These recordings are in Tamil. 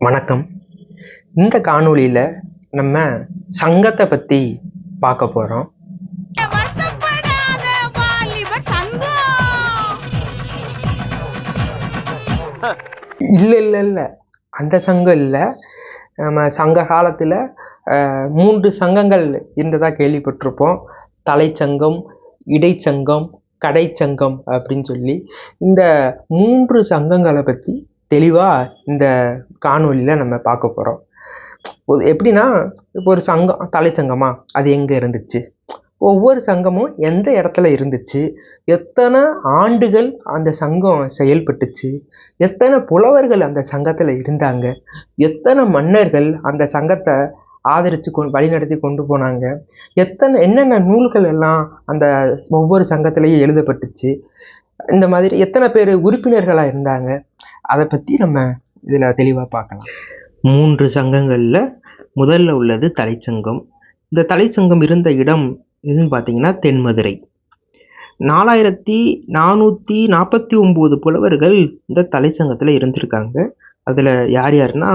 வணக்கம். இந்த காணொளியில் நம்ம சங்கத்தை பற்றி பார்க்க போகிறோம். இல்லை அந்த சங்கம் இல்லை. நம்ம சங்க காலத்தில் 3 சங்கங்கள் இருந்ததாக கேள்விப்பட்டிருப்போம். தலைச்சங்கம், இடைச்சங்கம், கடைச்சங்கம் அப்படின்னு சொல்லி இந்த 3 சங்கங்களை பற்றி தெளிவாக இந்த காணொலியில் நம்ம பார்க்க போகிறோம். எப்படின்னா, இப்போ ஒரு சங்கம், தலைச்சங்கமா, அது எங்கே இருந்துச்சு, ஒவ்வொரு சங்கமும் எந்த இடத்துல இருந்துச்சு, எத்தனை ஆண்டுகள் அந்த சங்கம் செயல்பட்டுச்சு, எத்தனை புலவர்கள் அந்த சங்கத்தில் இருந்தாங்க, எத்தனை மன்னர்கள் அந்த சங்கத்தை ஆதரித்து வழிநடத்தி கொண்டு போனாங்க, என்னென்ன நூல்கள் எல்லாம் அந்த ஒவ்வொரு சங்கத்திலையும் எழுதப்பட்டுச்சு, இந்த மாதிரி எத்தனை பேர் உறுப்பினர்களாக இருந்தாங்க, அதை பற்றி நம்ம இதில் தெளிவாக பார்க்கலாம். 3 சங்கங்களில் முதல்ல உள்ளது தலைச்சங்கம். இந்த தலைச்சங்கம் இருந்த இடம் எதுன்னு பார்த்தீங்கன்னா தென்மதுரை. 4449 புலவர்கள் இந்த தலைச்சங்கத்தில் இருந்திருக்காங்க. அதில் யார் யாருன்னா,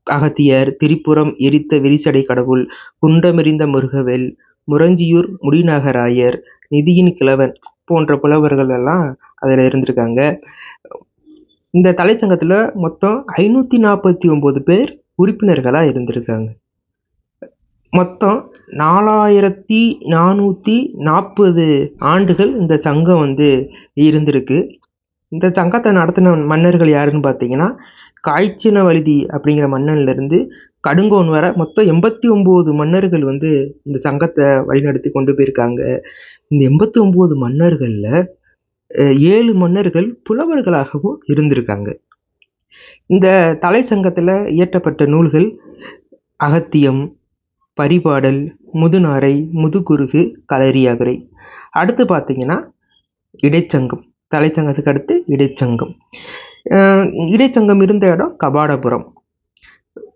அகத்தியர், திரிபுரம் எரித்த விரிசடை கடவுள், குன்றமெறிந்த முருகவேல், முரஞ்சியூர் முடிநாகராயர், நிதியின் கிழவன் போன்ற புலவர்கள் எல்லாம் அதில் இருந்திருக்காங்க. இந்த தலைச்சங்கத்தில் மொத்தம் 549 பேர் உறுப்பினர்களாக இருந்திருக்காங்க. மொத்தம் 4440 ஆண்டுகள் இந்த சங்கம் இருந்திருக்கு. இந்த சங்கத்தை நடத்தின மன்னர்கள் யாருன்னு பார்த்தீங்கன்னா, காய்ச்சின வழுதி அப்படிங்கிற மன்னன்லேருந்து கடுங்கோன் வர மொத்தம் 89 மன்னர்கள் இந்த சங்கத்தை வழிநடத்தி கொண்டு போயிருக்காங்க. இந்த 89 மன்னர்களில் 7 மன்னர்கள் புலவர்களாகவும் இருந்திருக்காங்க. இந்த தலை சங்கத்தில் இயற்றப்பட்ட நூல்கள் அகத்தியம், பரிபாடல், முதுநாரை, முதுகுருகு, களரியாகரை. அடுத்து பார்த்தீங்கன்னா இடைச்சங்கம். தலைச்சங்கத்துக்கு அடுத்து இடைச்சங்கம். இடைச்சங்கம் இருந்த இடம் கபாடபுரம்.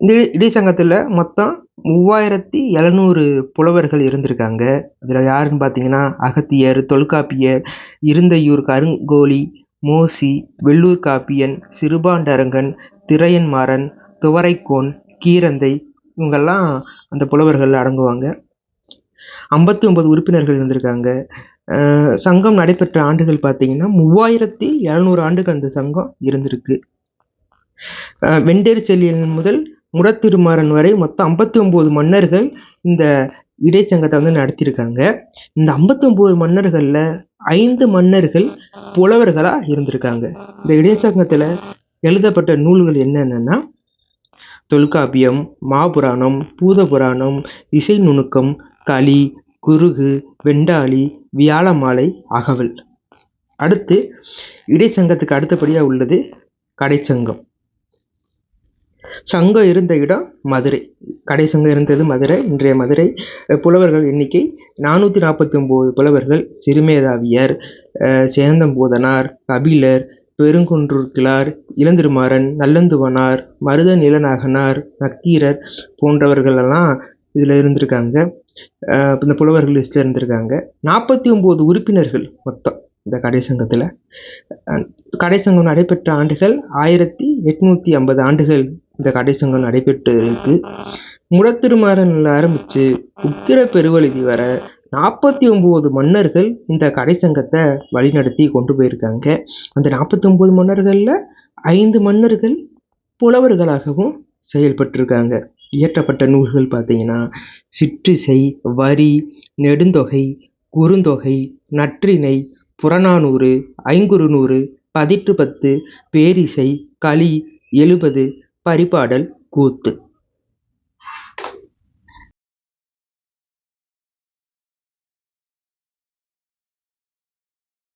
இந்த இடைச்சங்கத்தில் மொத்தம் 3700 புலவர்கள் இருந்திருக்காங்க. அதில் யாருன்னு பார்த்தீங்கன்னா, அகத்தியர், தொல்காப்பியர், இருந்தையூர் கருங்கோழி, மோசி, வெள்ளூர் காப்பியன், சிறுபாண்டரங்கன், திரையன்மாறன், துவரைக்கோன், கீரந்தை, இவங்கெல்லாம் அந்த புலவர்கள் அடங்குவாங்க. 59 உறுப்பினர்கள் இருந்திருக்காங்க. சங்கம் நடைபெற்ற ஆண்டுகள் பார்த்தீங்கன்னா 3700 ஆண்டுகள் அந்த சங்கம் இருந்திருக்கு. வெண்டேறு செல்லியன் முதல் முடத்திருமாறன் வரை மொத்தம் 59 மன்னர்கள் இந்த இடைச்சங்கத்தை நடத்தியிருக்காங்க. இந்த 59 மன்னர்களில் 5 மன்னர்கள் புலவர்களாக இருந்திருக்காங்க. இந்த இடைச்சங்கத்தில் எழுதப்பட்ட நூல்கள் என்னென்னா, தொல்காப்பியம், மாபுராணம், பூதபுராணம், இசை நுணுக்கம், களி, குருகு, வெண்டாளி, வியாழமாலை, அகவல். அடுத்து இடைச்சங்கத்துக்கு அடுத்தபடியாக உள்ளது கடைச்சங்கம். சங்கம் இருந்த இடம் மதுரை. கடைச்சங்கம் இருந்தது மதுரை. இன்றைய மதுரை. புலவர்கள் எண்ணிக்கை 449 புலவர்கள். சிறுமேதாவியர், சேந்தம்பூதனார், கபிலர், பெருங்குன்றூர் கிழார், இளந்திருமாறன், நல்லந்துவனார், மருத நிலநாகனார், நக்கீரர் போன்றவர்களெல்லாம் இதில் இருந்திருக்காங்க. இந்த புலவர்கள் லிஸ்ட்டில் இருந்திருக்காங்க. 49 உறுப்பினர்கள் மொத்தம் இந்த கடைச்சங்கத்தில். கடைச்சங்கம் நடைபெற்ற ஆண்டுகள் 1850 ஆண்டுகள் இந்த கடைச்சங்கம் நடைபெற்று இருக்கு. முடத்திருமாறனில் ஆரம்பித்து உக்கிர பெருவழுதி வர 49 மன்னர்கள் இந்த கடைச்சங்கத்தை வழிநடத்தி கொண்டு போயிருக்காங்க. அந்த 49 மன்னர்களில் 5 மன்னர்கள் புலவர்களாகவும் செயல்பட்டிருக்காங்க. இயற்றப்பட்ட நூல்கள் பார்த்தீங்கன்னா, சிற்றிசை, வரி, நெடுந்தொகை, குறுந்தொகை, நற்றிணை, புறநானூறு, ஐங்குறுநூறு, பதிற்று 10, பேரிசை, களி, 70, பரிபாடல், கூத்து.